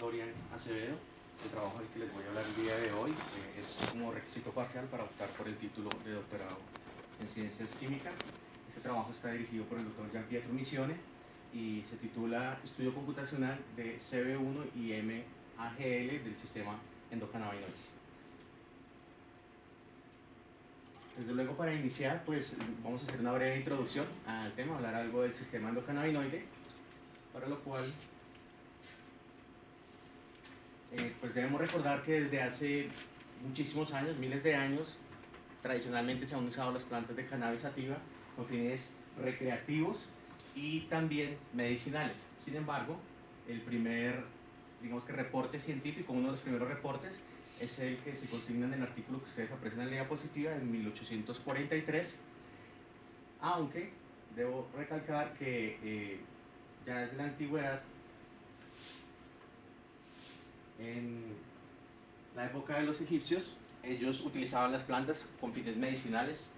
Dorian Acevedo. El trabajo del que les voy a hablar el día de hoy es como requisito parcial para optar por el título de doctorado en Ciencias Químicas. Este trabajo está dirigido por el doctor Gian Pietro Missione y se titula Estudio computacional de CB1 y MAGL del sistema endocannabinoide. Desde luego, para iniciar, pues vamos a hacer una breve introducción al tema, hablar algo del sistema endocannabinoide, para lo cual pues debemos recordar que desde hace muchísimos años, miles de años, tradicionalmente se han usado las plantas de cannabis sativa con fines recreativos y también medicinales. Sin embargo, el primer, digamos que reporte científico, uno de los primeros reportes, es el que se consigna en el artículo que ustedes aprecian en la diapositiva en 1843, aunque debo recalcar que ya desde la antigüedad, en la época de los egipcios, ellos utilizaban las plantas con fines medicinales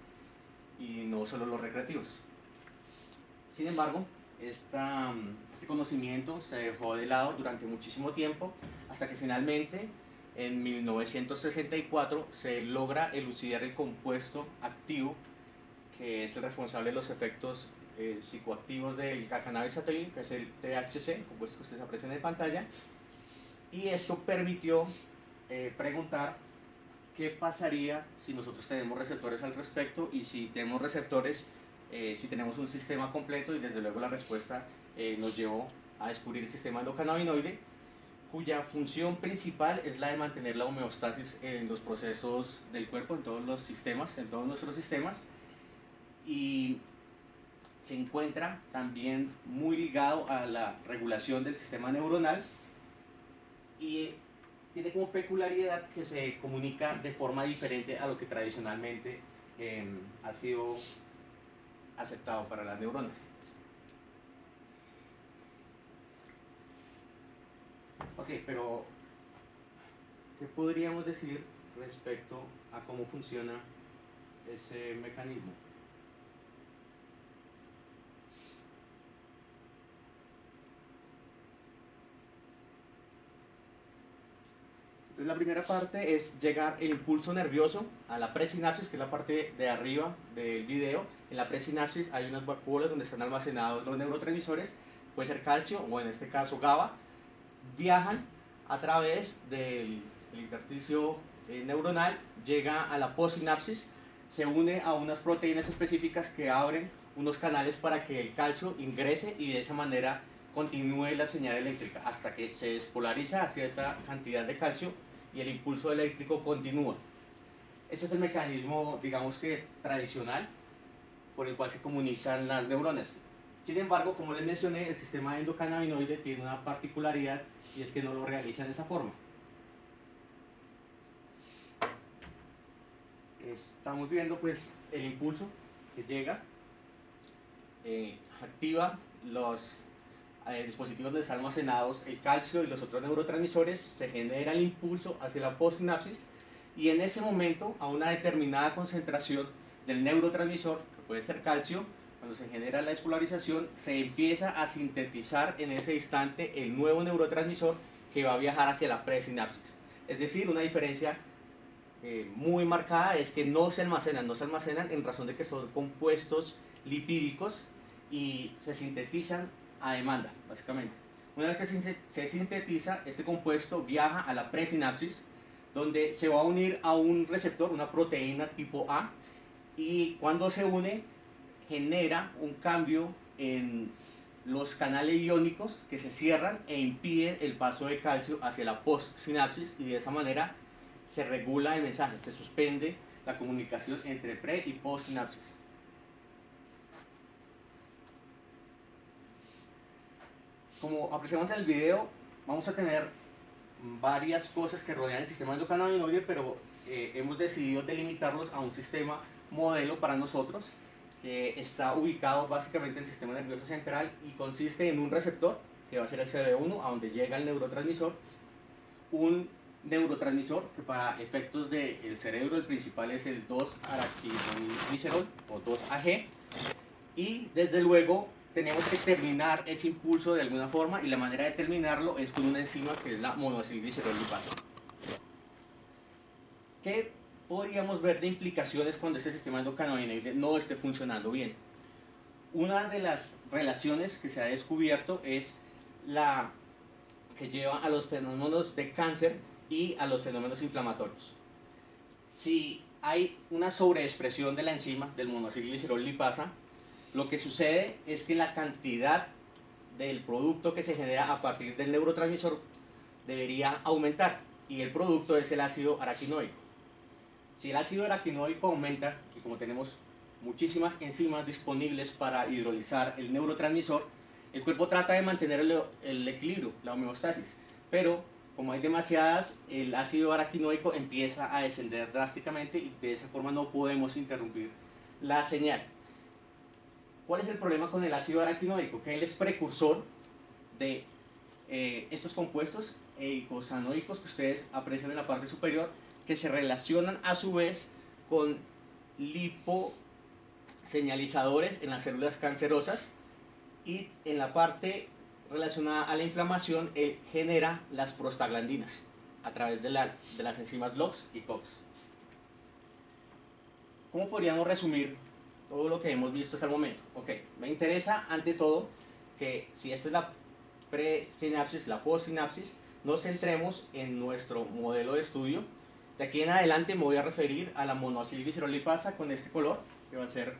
y no solo los recreativos. Sin embargo, este conocimiento se dejó de lado durante muchísimo tiempo, hasta que finalmente en 1964 se logra elucidar el compuesto activo que es el responsable de los efectos psicoactivos del cannabis sativa, que es el THC, el compuesto que ustedes aprecian en pantalla, y esto permitió preguntar qué pasaría si nosotros tenemos receptores al respecto y si tenemos receptores, si tenemos un sistema completo, y desde luego la respuesta nos llevó a descubrir el sistema endocannabinoide, cuya función principal es la de mantener la homeostasis en los procesos del cuerpo, en todos los sistemas, en todos nuestros sistemas, y se encuentra también muy ligado a la regulación del sistema neuronal y tiene como peculiaridad que se comunica de forma diferente a lo que tradicionalmente ha sido aceptado para las neuronas. Ok, pero ¿qué podríamos decir respecto a cómo funciona ese mecanismo? Entonces, la primera parte es llegar el impulso nervioso a la presinapsis, que es la parte de arriba del video. En la presinapsis hay unas vacuolas donde están almacenados los neurotransmisores, puede ser calcio o en este caso GABA. Viajan a través del intersticio neuronal, llega a la postsinapsis, se une a unas proteínas específicas que abren unos canales para que el calcio ingrese y de esa manera continúe la señal eléctrica hasta que se despolariza a cierta cantidad de calcio y el impulso eléctrico continúa. Ese es el mecanismo, digamos que tradicional, por el cual se comunican las neuronas. Sin embargo, como les mencioné, el sistema endocannabinoide tiene una particularidad y es que no lo realiza de esa forma. Estamos viendo pues el impulso que llega, activa los dispositivos donde están almacenados el calcio y los otros neurotransmisores, se genera el impulso hacia la postsinapsis y en ese momento, a una determinada concentración del neurotransmisor, que puede ser calcio, cuando se genera la despolarización, se empieza a sintetizar en ese instante el nuevo neurotransmisor que va a viajar hacia la presinapsis. Es decir, una diferencia muy marcada es que no se almacenan en razón de que son compuestos lipídicos y se sintetizan a demanda, básicamente. Una vez que se sintetiza, este compuesto viaja a la presinapsis, donde se va a unir a un receptor, una proteína tipo A, y cuando se une, genera un cambio en los canales iónicos que se cierran e impiden el paso de calcio hacia la postsinapsis, y de esa manera se regula el mensaje, se suspende la comunicación entre pre y postsinapsis. Como apreciamos en el video, vamos a tener varias cosas que rodean el sistema endocannabinoide, pero hemos decidido delimitarlos a un sistema modelo para nosotros, que está ubicado básicamente en el sistema nervioso central y consiste en un receptor, que va a ser el CB1, a donde llega el neurotransmisor, un neurotransmisor que para efectos del cerebro el principal es el 2-araquidoglicerol o 2-AG, y desde luego tenemos que terminar ese impulso de alguna forma, y la manera de terminarlo es con una enzima que es la monoacilglicerol lipasa. ¿Qué podríamos ver de implicaciones cuando este sistema endocannabinoide no esté funcionando bien? Una de las relaciones que se ha descubierto es la que lleva a los fenómenos de cáncer y a los fenómenos inflamatorios. Si hay una sobreexpresión de la enzima del monoacilglicerol lipasa, lo que sucede es que la cantidad del producto que se genera a partir del neurotransmisor debería aumentar, y el producto es el ácido araquinoico. Si el ácido araquinoico aumenta, y como tenemos muchísimas enzimas disponibles para hidrolizar el neurotransmisor, el cuerpo trata de mantener el equilibrio, la homeostasis, pero como hay demasiadas, el ácido araquinoico empieza a descender drásticamente, y de esa forma no podemos interrumpir la señal. ¿Cuál es el problema con el ácido araquinoico? Que él es precursor de estos compuestos eicosanoicos que ustedes aprecian en la parte superior, que se relacionan a su vez con liposeñalizadores en las células cancerosas, y en la parte relacionada a la inflamación genera las prostaglandinas a través de las enzimas LOX y COX. ¿Cómo podríamos resumir todo lo que hemos visto hasta el momento? Ok, me interesa ante todo que si esta es la presinapsis, la postsinapsis, nos centremos en nuestro modelo de estudio. De aquí en adelante me voy a referir a la monoacilglicerol lipasa con este color, que va a ser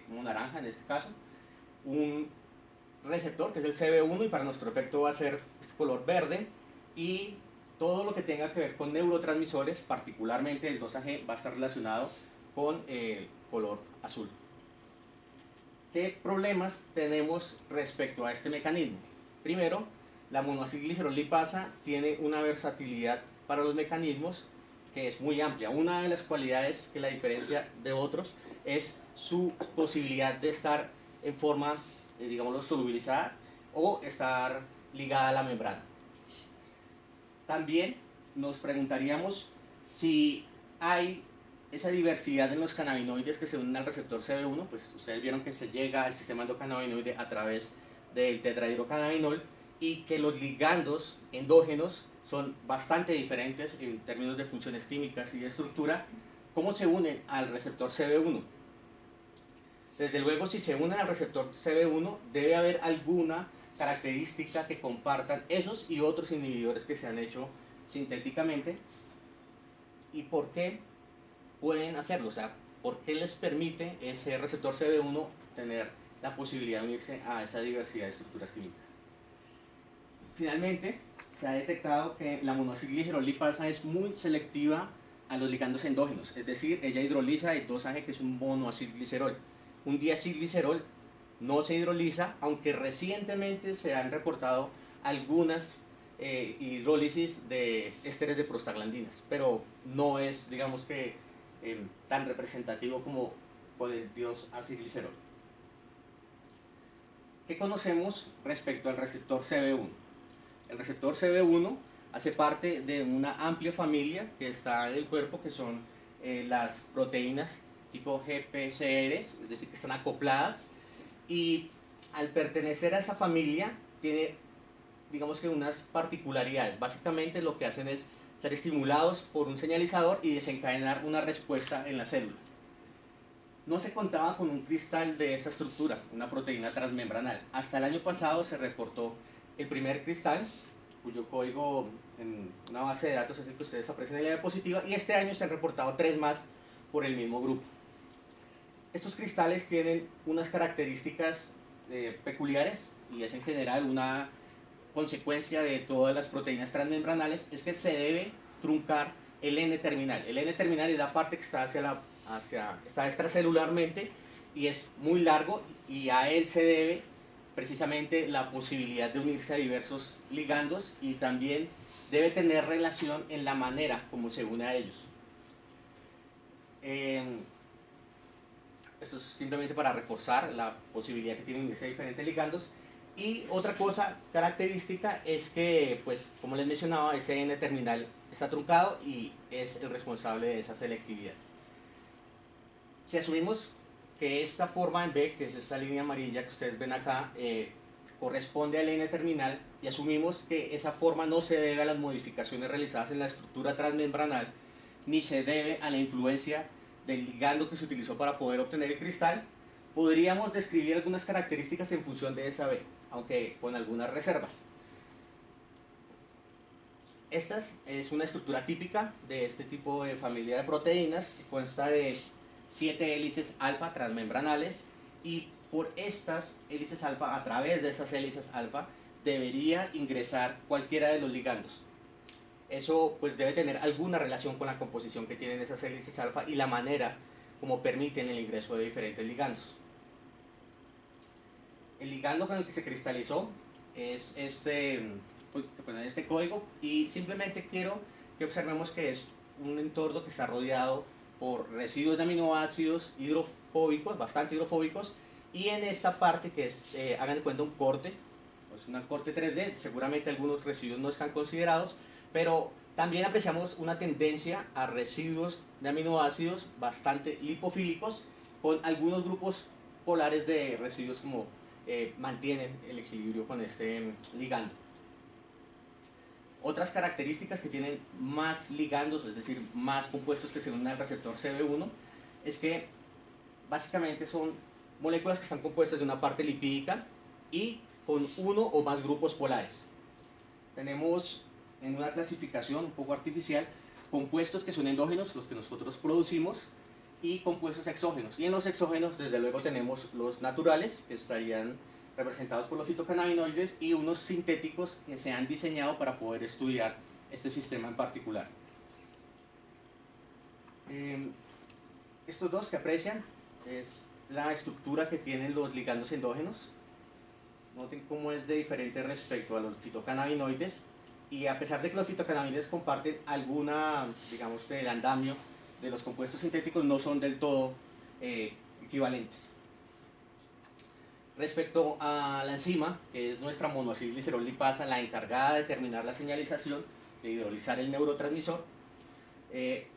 como naranja en este caso, un receptor que es el CB1, y para nuestro efecto va a ser este color verde, y todo lo que tenga que ver con neurotransmisores, particularmente el 2AG, va a estar relacionado con el color azul. ¿Qué problemas tenemos respecto a este mecanismo? Primero, la monoacilglicerol lipasa tiene una versatilidad para los mecanismos que es muy amplia. Una de las cualidades que la diferencia de otros es su posibilidad de estar en forma, digámoslo, solubilizada o estar ligada a la membrana. También nos preguntaríamos si hay esa diversidad en los cannabinoides que se unen al receptor CB1, pues ustedes vieron que se llega al sistema endocannabinoide a través del tetrahidrocannabinol, y que los ligandos endógenos son bastante diferentes en términos de funciones químicas y de estructura. ¿Cómo se unen al receptor CB1? Desde luego, si se unen al receptor CB1, debe haber alguna característica que compartan esos y otros inhibidores que se han hecho sintéticamente. ¿Y por qué pueden hacerlo? O sea, ¿por qué les permite ese receptor CB1 tener la posibilidad de unirse a esa diversidad de estructuras químicas? Finalmente, se ha detectado que la monoacilglicerol lipasa es muy selectiva a los ligandos endógenos, es decir, ella hidroliza el 2AG, que es un monoacilglicerol. Un diacilglicerol no se hidroliza, aunque recientemente se han reportado algunas hidrólisis de ésteres de prostaglandinas, pero no es, digamos que, tan representativo como con el diacilglicerol. ¿Qué conocemos respecto al receptor CB1? El receptor CB1 hace parte de una amplia familia que está en el cuerpo, que son las proteínas tipo GPCR, es decir, que están acopladas, y al pertenecer a esa familia tiene, digamos que, unas particularidades. Básicamente lo que hacen es ser estimulados por un señalizador y desencadenar una respuesta en la célula. No se contaba con un cristal de esta estructura, una proteína transmembranal. Hasta el año pasado se reportó el primer cristal, cuyo código en una base de datos es el que ustedes aprecian en la diapositiva, y este año se han reportado 3 más por el mismo grupo. Estos cristales tienen unas características peculiares, y es en general una consecuencia de todas las proteínas transmembranales, es que se debe truncar el N-terminal. El N-terminal es la parte que está está extracelularmente y es muy largo, y a él se debe precisamente la posibilidad de unirse a diversos ligandos, y también debe tener relación en la manera como se une a ellos. Esto es simplemente para reforzar la posibilidad que tienen de unirse a diferentes ligandos. Y otra cosa característica es que, pues, como les mencionaba, ese N-terminal está truncado y es el responsable de esa selectividad. Si asumimos que esta forma en B, que es esta línea amarilla que ustedes ven acá, corresponde al N terminal, y asumimos que esa forma no se debe a las modificaciones realizadas en la estructura transmembranal, ni se debe a la influencia del ligando que se utilizó para poder obtener el cristal. Podríamos describir algunas características en función de esa B, aunque con algunas reservas. Esta es una estructura típica de este tipo de familia de proteínas, que consta de 7 hélices alfa transmembranales, y por estas hélices alfa, a través de esas hélices alfa, debería ingresar cualquiera de los ligandos. Eso pues debe tener alguna relación con la composición que tienen esas hélices alfa y la manera como permiten el ingreso de diferentes ligandos. El ligando con el que se cristalizó es este código, y simplemente quiero que observemos que es un entorno que está rodeado por residuos de aminoácidos hidrofóbicos, bastante hidrofóbicos, y en esta parte que es, hagan de cuenta, un corte, pues una corte 3D, seguramente algunos residuos no están considerados, pero también apreciamos una tendencia a residuos de aminoácidos bastante lipofílicos, con algunos grupos polares de residuos como mantienen el equilibrio con este ligando. Otras características que tienen más ligandos, es decir, más compuestos que se unen al receptor CB1, es que básicamente son moléculas que están compuestas de una parte lipídica y con uno o más grupos polares. Tenemos en una clasificación un poco artificial compuestos que son endógenos, los que nosotros producimos, y compuestos exógenos. Y en los exógenos, desde luego, tenemos los naturales, que estarían representados por los fitocannabinoides, y unos sintéticos que se han diseñado para poder estudiar este sistema en particular. Estos dos que aprecian es la estructura que tienen los ligandos endógenos. Noten cómo es de diferente respecto a los fitocannabinoides, y a pesar de que los fitocannabinoides comparten alguna, digamos, del andamio de los compuestos sintéticos, no son del todo equivalentes. Respecto a la enzima, que es nuestra monoacilglicerol lipasa, la encargada de determinar la señalización de hidrolizar el neurotransmisor,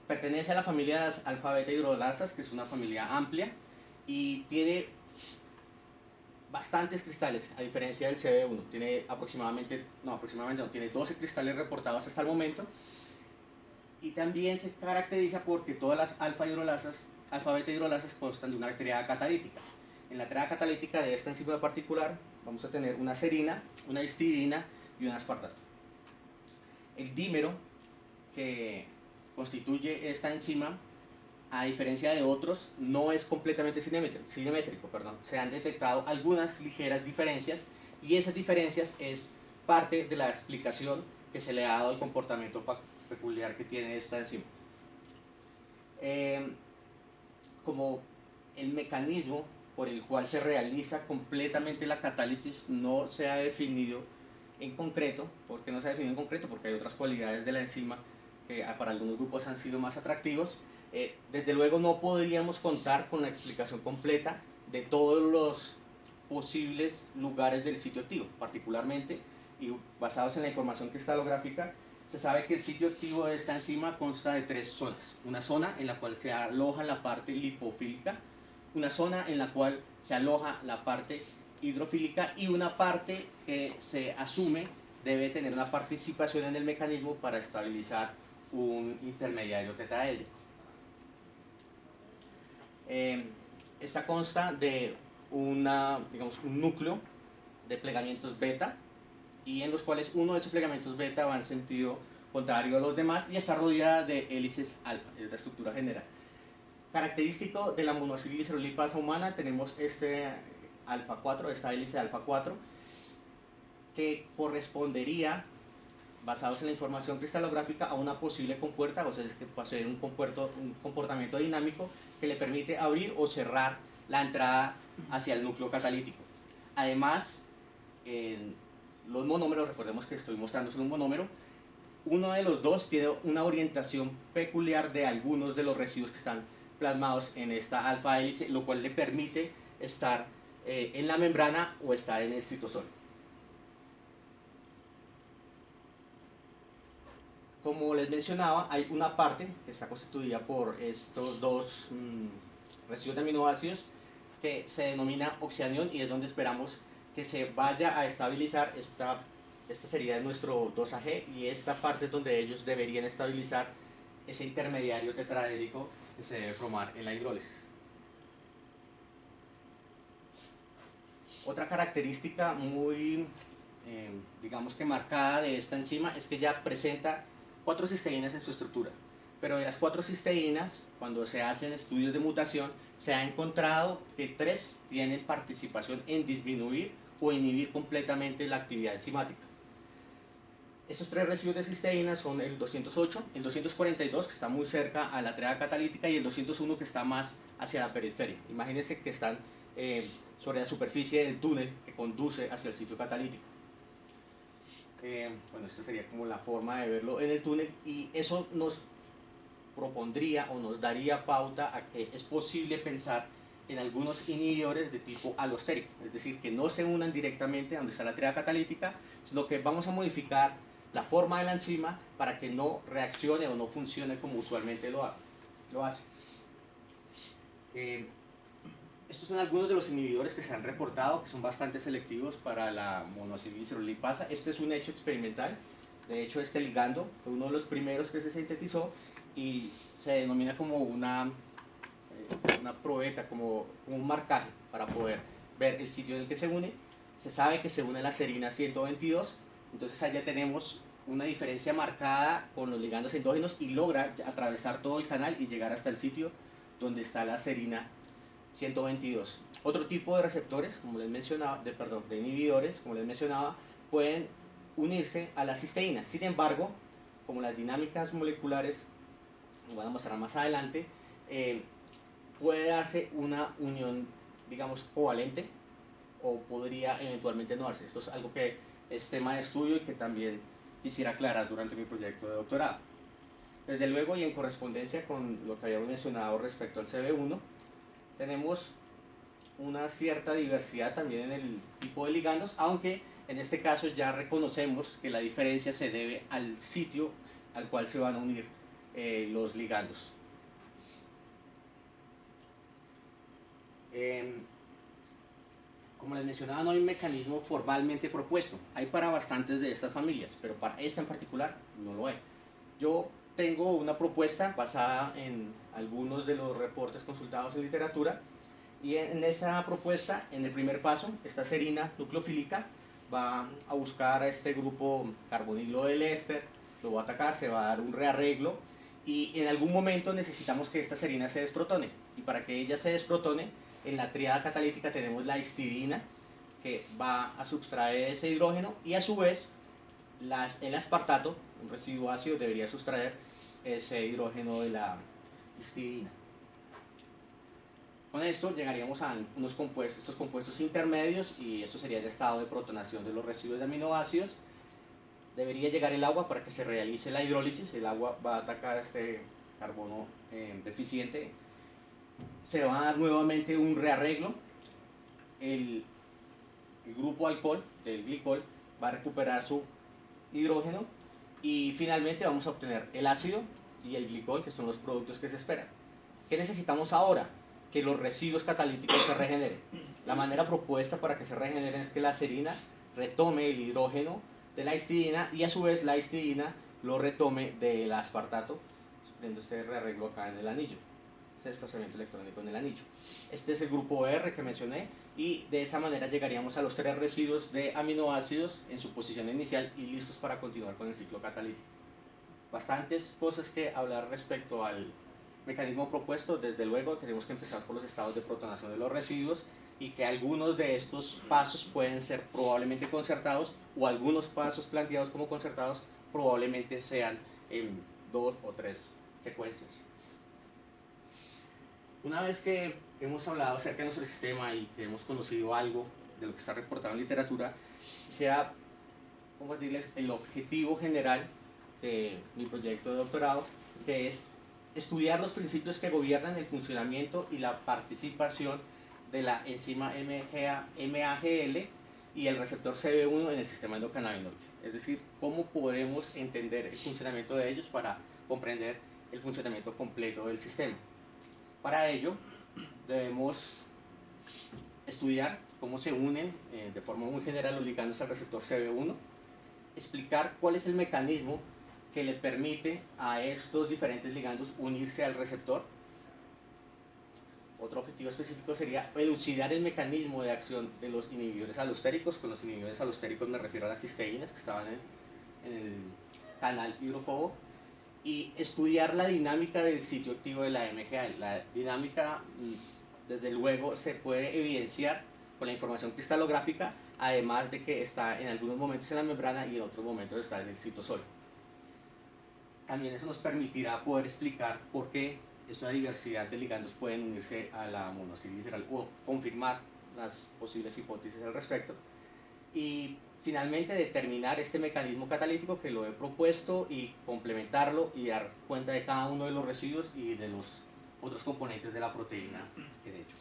pertenece a la familia de las alfa-beta hidrolasas, que es una familia amplia y tiene bastantes cristales, a diferencia del CB1. Tiene tiene 12 cristales reportados hasta el momento, y también se caracteriza porque todas las alfa-beta hidrolasas constan de una triada catalítica. En la triada catalítica de esta enzima particular vamos a tener una serina, una histidina y un aspartato. El dímero que constituye esta enzima, a diferencia de otros, no es completamente simétrico. Se han detectado algunas ligeras diferencias, y esas diferencias es parte de la explicación que se le ha dado al comportamiento peculiar que tiene esta enzima. Como el mecanismo por el cual se realiza completamente la catálisis no se ha definido en concreto. ¿Por qué no se ha definido en concreto? Porque hay otras cualidades de la enzima que para algunos grupos han sido más atractivos. Desde luego no podríamos contar con la explicación completa de todos los posibles lugares del sitio activo. Particularmente, y basados en la información cristalográfica, se sabe que el sitio activo de esta enzima consta de 3 zonas. Una zona en la cual se aloja la parte lipofílica, una zona en la cual se aloja la parte hidrofílica, y una parte que se asume debe tener una participación en el mecanismo para estabilizar un intermediario tetaédrico. Esta consta de un núcleo de plegamientos beta, y en los cuales uno de esos plegamentos beta va en sentido contrario a los demás, y está rodeada de hélices alfa, es la estructura general. Característico de la monoacilglicerol lipasa humana, tenemos este alfa 4, esta hélice alfa 4, que correspondería, basados en la información cristalográfica, a una posible compuerta, o sea, es que posee un comportamiento dinámico que le permite abrir o cerrar la entrada hacia el núcleo catalítico. Además, en los monómeros, recordemos que estoy mostrando un monómero, uno de los dos tiene una orientación peculiar de algunos de los residuos que están plasmados en esta alfa hélice, lo cual le permite estar en la membrana o estar en el citosol. Como les mencionaba, hay una parte que está constituida por estos dos residuos de aminoácidos que se denomina oxidación y es donde esperamos que se vaya a estabilizar. Este sería nuestro 2AG y esta parte es donde ellos deberían estabilizar ese intermediario tetraédrico que se debe formar en la hidrólisis. Otra característica muy, digamos que marcada de esta enzima es que ya presenta 4 cisteínas en su estructura. Pero de las 4 cisteínas, cuando se hacen estudios de mutación, se ha encontrado que 3 tienen participación en disminuir o inhibir completamente la actividad enzimática. Estos 3 residuos de cisteína son el 208, el 242, que está muy cerca a la triada catalítica, y el 201, que está más hacia la periferia. Imagínense que están sobre la superficie del túnel que conduce hacia el sitio catalítico. Bueno, esta sería como la forma de verlo en el túnel, y eso nos propondría o nos daría pauta a que es posible pensar en algunos inhibidores de tipo alostérico, es decir, que no se unan directamente donde está la triada catalítica, sino que vamos a modificar la forma de la enzima para que no reaccione o no funcione como usualmente lo hace. Estos son algunos de los inhibidores que se han reportado, que son bastante selectivos para la monoacilglicerolipasa. Este es un hecho experimental. De hecho, este ligando fue uno de los primeros que se sintetizó y se denomina como una probeta, como un marcaje para poder ver el sitio en el que se une. Se sabe que se une la serina 122, entonces allá tenemos una diferencia marcada con los ligandos endógenos y logra atravesar todo el canal y llegar hasta el sitio donde está la serina 122. Otro tipo de receptores, como les mencionaba, de inhibidores, como les mencionaba, pueden unirse a la cisteína. Sin embargo, como las dinámicas moleculares lo van a mostrar más adelante, puede darse una unión, digamos, covalente, o podría eventualmente no darse. Esto es algo que es tema de estudio y que también quisiera aclarar durante mi proyecto de doctorado. Desde luego, y en correspondencia con lo que habíamos mencionado respecto al CB1, tenemos una cierta diversidad también en el tipo de ligandos, aunque en este caso ya reconocemos que la diferencia se debe al sitio al cual se van a unir los ligandos. Como les mencionaba, no hay un mecanismo formalmente propuesto. Hay para bastantes de estas familias, pero para esta en particular no lo hay. Yo tengo una propuesta basada en algunos de los reportes consultados en literatura, y en esa propuesta, en el primer paso, esta serina nucleofílica va a buscar a este grupo carbonilo del éster, lo va a atacar, se va a dar un rearreglo, y en algún momento necesitamos que esta serina se desprotone, y para que ella se desprotone, en la tríada catalítica tenemos la histidina, que va a sustraer ese hidrógeno, y a su vez el aspartato, un residuo ácido, debería sustraer ese hidrógeno de la histidina. Con esto llegaríamos a estos compuestos intermedios, y esto sería el estado de protonación de los residuos de aminoácidos. Debería llegar el agua para que se realice la hidrólisis. El agua va a atacar a este carbono deficiente. Se va a dar nuevamente un rearreglo. El grupo alcohol del glicol va a recuperar su hidrógeno, y finalmente vamos a obtener el ácido y el glicol, que son los productos que se esperan. ¿Qué necesitamos ahora? Que los residuos catalíticos se regeneren. La manera propuesta para que se regeneren es que la serina retome el hidrógeno de la histidina, y a su vez la histidina lo retome del aspartato, sufriendo este rearreglo acá en el anillo, este desplazamiento electrónico en el anillo. Este es el grupo R que mencioné, y de esa manera llegaríamos a los 3 residuos de aminoácidos en su posición inicial y listos para continuar con el ciclo catalítico. Bastantes cosas que hablar respecto al mecanismo propuesto. Desde luego tenemos que empezar por los estados de protonación de los residuos, y que algunos de estos pasos pueden ser probablemente concertados, o algunos pasos planteados como concertados probablemente sean en 2 o 3 secuencias. Una vez que hemos hablado acerca de nuestro sistema y que hemos conocido algo de lo que está reportado en literatura, quisiera compartirles el objetivo general de mi proyecto de doctorado, que es estudiar los principios que gobiernan el funcionamiento y la participación de la enzima MAGL y el receptor CB1 en el sistema endocannabinoide. Es decir, cómo podemos entender el funcionamiento de ellos para comprender el funcionamiento completo del sistema. Para ello, debemos estudiar cómo se unen de forma muy general los ligandos al receptor CB1, explicar cuál es el mecanismo que le permite a estos diferentes ligandos unirse al receptor. Otro objetivo específico sería elucidar el mecanismo de acción de los inhibidores alostéricos. Con los inhibidores alostéricos me refiero a las cisteínas que estaban en el canal hidrofobo, y estudiar la dinámica del sitio activo de la MGA. La dinámica, desde luego, se puede evidenciar con la información cristalográfica, además de que está en algunos momentos en la membrana y en otros momentos está en el citosol. También eso nos permitirá poder explicar por qué esta diversidad de ligandos pueden unirse a la monocigliceral o confirmar las posibles hipótesis al respecto. Y finalmente determinar este mecanismo catalítico que lo he propuesto y complementarlo y dar cuenta de cada uno de los residuos y de los otros componentes de la proteína que de hecho.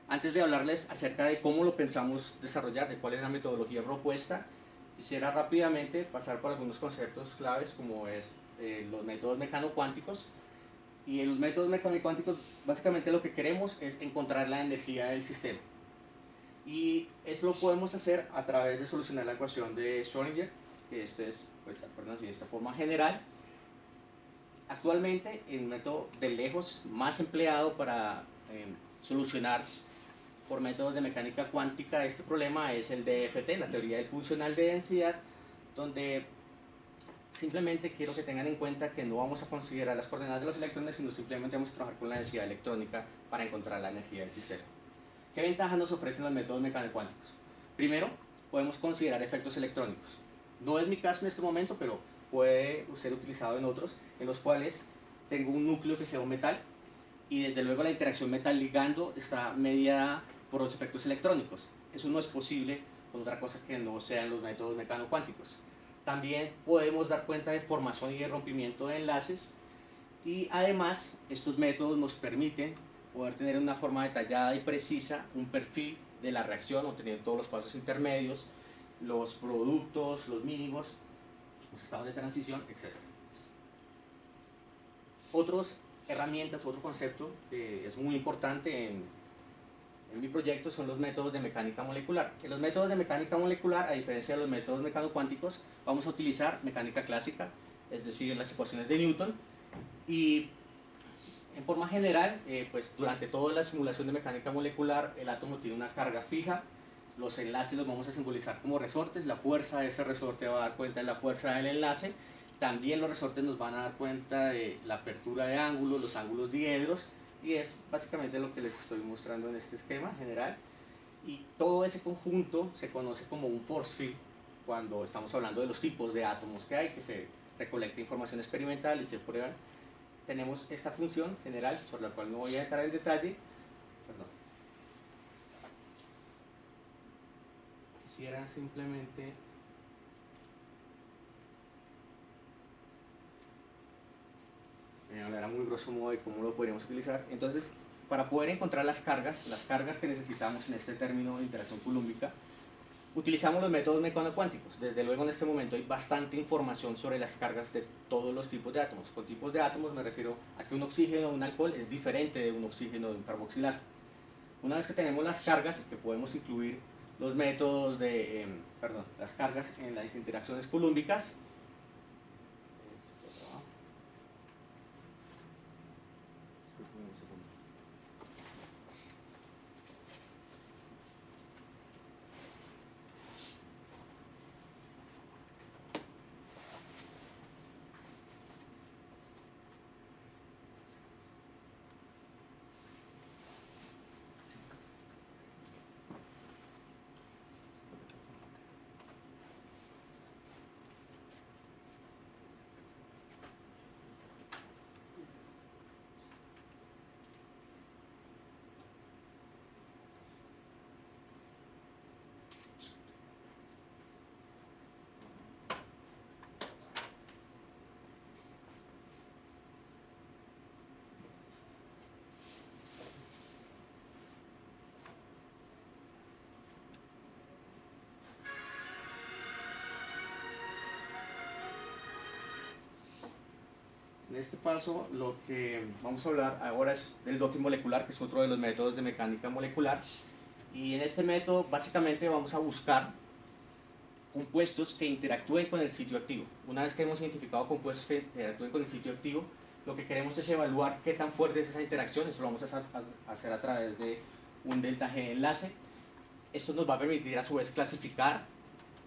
Antes de hablarles acerca de cómo lo pensamos desarrollar, de cuál es la metodología propuesta, quisiera rápidamente pasar por algunos conceptos claves como es los métodos mecanocuánticos. Y en los métodos mecanocuánticos básicamente lo que queremos es encontrar la energía del sistema. Y eso lo podemos hacer a través de solucionar la ecuación de Schrödinger, que esto es, pues, de esta forma general. Actualmente el método de lejos más empleado para solucionar por métodos de mecánica cuántica este problema es el DFT, la teoría del funcional de densidad, donde simplemente quiero que tengan en cuenta que no vamos a considerar las coordenadas de los electrones, sino simplemente vamos a trabajar con la densidad electrónica para encontrar la energía del sistema. ¿Qué ventajas nos ofrecen los métodos mecanocuánticos? Primero, podemos considerar efectos electrónicos. No es mi caso en este momento, pero puede ser utilizado en otros, en los cuales tengo un núcleo que sea un metal, y desde luego la interacción metal-ligando está mediada por los efectos electrónicos. Eso no es posible con otra cosa que no sean los métodos mecanocuánticos. También podemos dar cuenta de formación y de rompimiento de enlaces, y además estos métodos nos permiten poder tener una forma detallada y precisa un perfil de la reacción, obteniendo todos los pasos intermedios, los productos, los mínimos, los estados de transición, etc. Otras herramientas, otro concepto que es muy importante en mi proyecto son los métodos de mecánica molecular. En los métodos de mecánica molecular, a diferencia de los métodos mecanocuánticos, vamos a utilizar mecánica clásica, es decir, las ecuaciones de Newton, y en forma general, pues durante toda la simulación de mecánica molecular, el átomo tiene una carga fija, los enlaces los vamos a simbolizar como resortes, la fuerza de ese resorte va a dar cuenta de la fuerza del enlace, también los resortes nos van a dar cuenta de la apertura de ángulos, los ángulos diedros, y es básicamente lo que les estoy mostrando en este esquema general. Y todo ese conjunto se conoce como un force field cuando estamos hablando de los tipos de átomos que hay, que se recolecta información experimental y se prueba. Tenemos esta función general, sobre la cual no voy a entrar en detalle. Perdón. Quisiera simplemente hablar a muy grosso modo de cómo lo podríamos utilizar. Entonces, para poder encontrar las cargas que necesitamos en este término de interacción culúmbica, utilizamos los métodos mecanocuánticos. Desde luego en este momento hay bastante información sobre las cargas de todos los tipos de átomos. Con tipos de átomos me refiero a que un oxígeno o un alcohol es diferente de un oxígeno o de un carboxilato. Una vez que tenemos las cargas, que podemos incluir los métodos de, las cargas en las interacciones culúmbicas, en este paso lo que vamos a hablar ahora es del docking molecular, que es otro de los métodos de mecánica molecular. Y en este método básicamente vamos a buscar compuestos que interactúen con el sitio activo. Una vez que hemos identificado compuestos que interactúen con el sitio activo, lo que queremos es evaluar qué tan fuerte es esa interacción. Eso lo vamos a hacer a través de un delta G de enlace. Esto nos va a permitir a su vez clasificar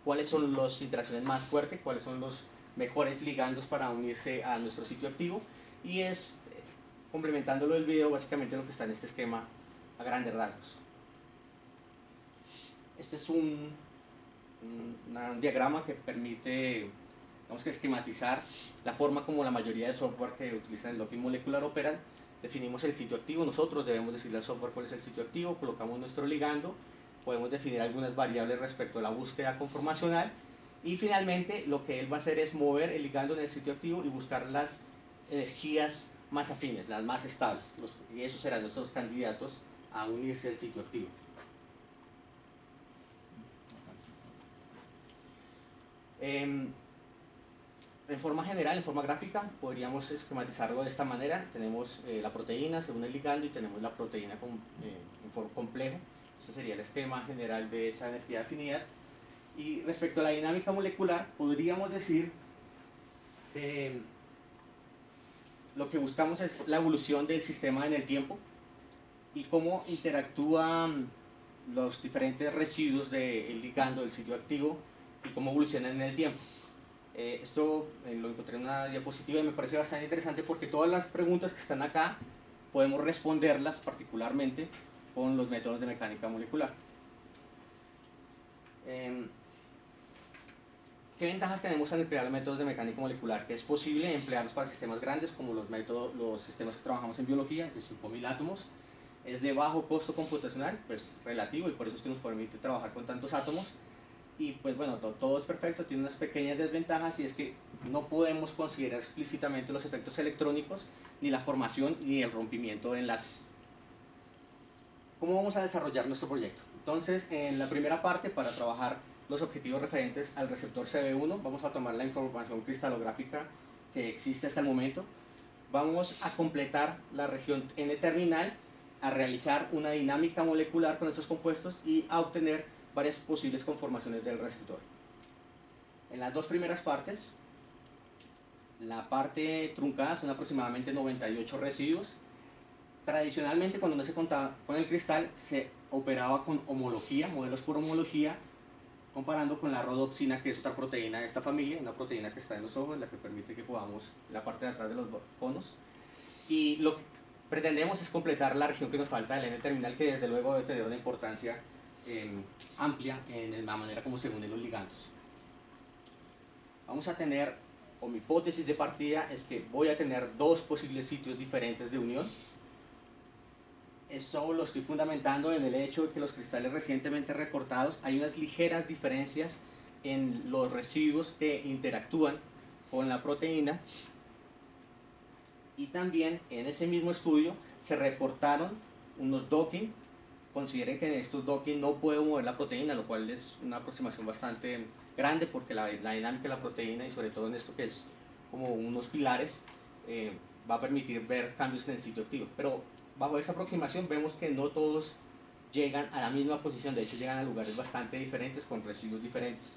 cuáles son las interacciones más fuertes, cuáles son los mejores ligandos para unirse a nuestro sitio activo, y es, complementándolo del video, básicamente lo que está en este esquema a grandes rasgos. Este es un diagrama que permite, digamos, que esquematizar la forma como la mayoría de software que utilizan el docking molecular operan. Definimos el sitio activo, nosotros debemos decirle al software cuál es el sitio activo, colocamos nuestro ligando, podemos definir algunas variables respecto a la búsqueda conformacional, y finalmente lo que él va a hacer es mover el ligando en el sitio activo y buscar las energías más afines, las más estables, y esos serán nuestros candidatos a unirse al sitio activo. En forma general, en forma gráfica, podríamos esquematizarlo de esta manera. Tenemos la proteína según el ligando y tenemos la proteína en forma complejo. Este sería el esquema general de esa energía de afinidad. Y respecto a la dinámica molecular, podríamos decir que lo que buscamos es la evolución del sistema en el tiempo y cómo interactúan los diferentes residuos del ligando del sitio activo y cómo evolucionan en el tiempo. Esto lo encontré en una diapositiva y me parece bastante interesante porque todas las preguntas que están acá podemos responderlas particularmente con los métodos de mecánica molecular. ¿Qué ventajas tenemos al emplear los métodos de mecánica molecular? Que es posible emplearlos para sistemas grandes como los sistemas que trabajamos en biología, de 5000 átomos. Es de bajo costo computacional, pues relativo, y por eso es que nos permite trabajar con tantos átomos. Y pues bueno, todo es perfecto, tiene unas pequeñas desventajas, y es que no podemos considerar explícitamente los efectos electrónicos, ni la formación, ni el rompimiento de enlaces. ¿Cómo vamos a desarrollar nuestro proyecto? Entonces, en la primera parte, para trabajar los objetivos referentes al receptor CB1, vamos a tomar la información cristalográfica que existe hasta el momento, vamos a completar la región N-terminal, a realizar una dinámica molecular con estos compuestos y a obtener varias posibles conformaciones del receptor. En las dos primeras partes, la parte truncada son aproximadamente 98 residuos. Tradicionalmente, cuando no se contaba con el cristal, se operaba con homología, modelos por homología, comparando con la rodopsina, que es otra proteína de esta familia, una proteína que está en los ojos, la que permite que podamos la parte de atrás de los conos. Y lo que pretendemos es completar la región que nos falta del N-terminal, que desde luego debe tener una importancia amplia en la manera como se unen los ligandos. Vamos a tener, o mi hipótesis de partida es que voy a tener dos posibles sitios diferentes de unión. Eso lo estoy fundamentando en el hecho de que los cristales recientemente recortados hay unas ligeras diferencias en los residuos que interactúan con la proteína, y también en ese mismo estudio se reportaron unos docking. Consideren que en estos docking no puedo mover la proteína, lo cual es una aproximación bastante grande porque la dinámica de la proteína, y sobre todo en esto que es como unos pilares, va a permitir ver cambios en el sitio activo. Pero bajo esta aproximación vemos que no todos llegan a la misma posición, de hecho llegan a lugares bastante diferentes con residuos diferentes.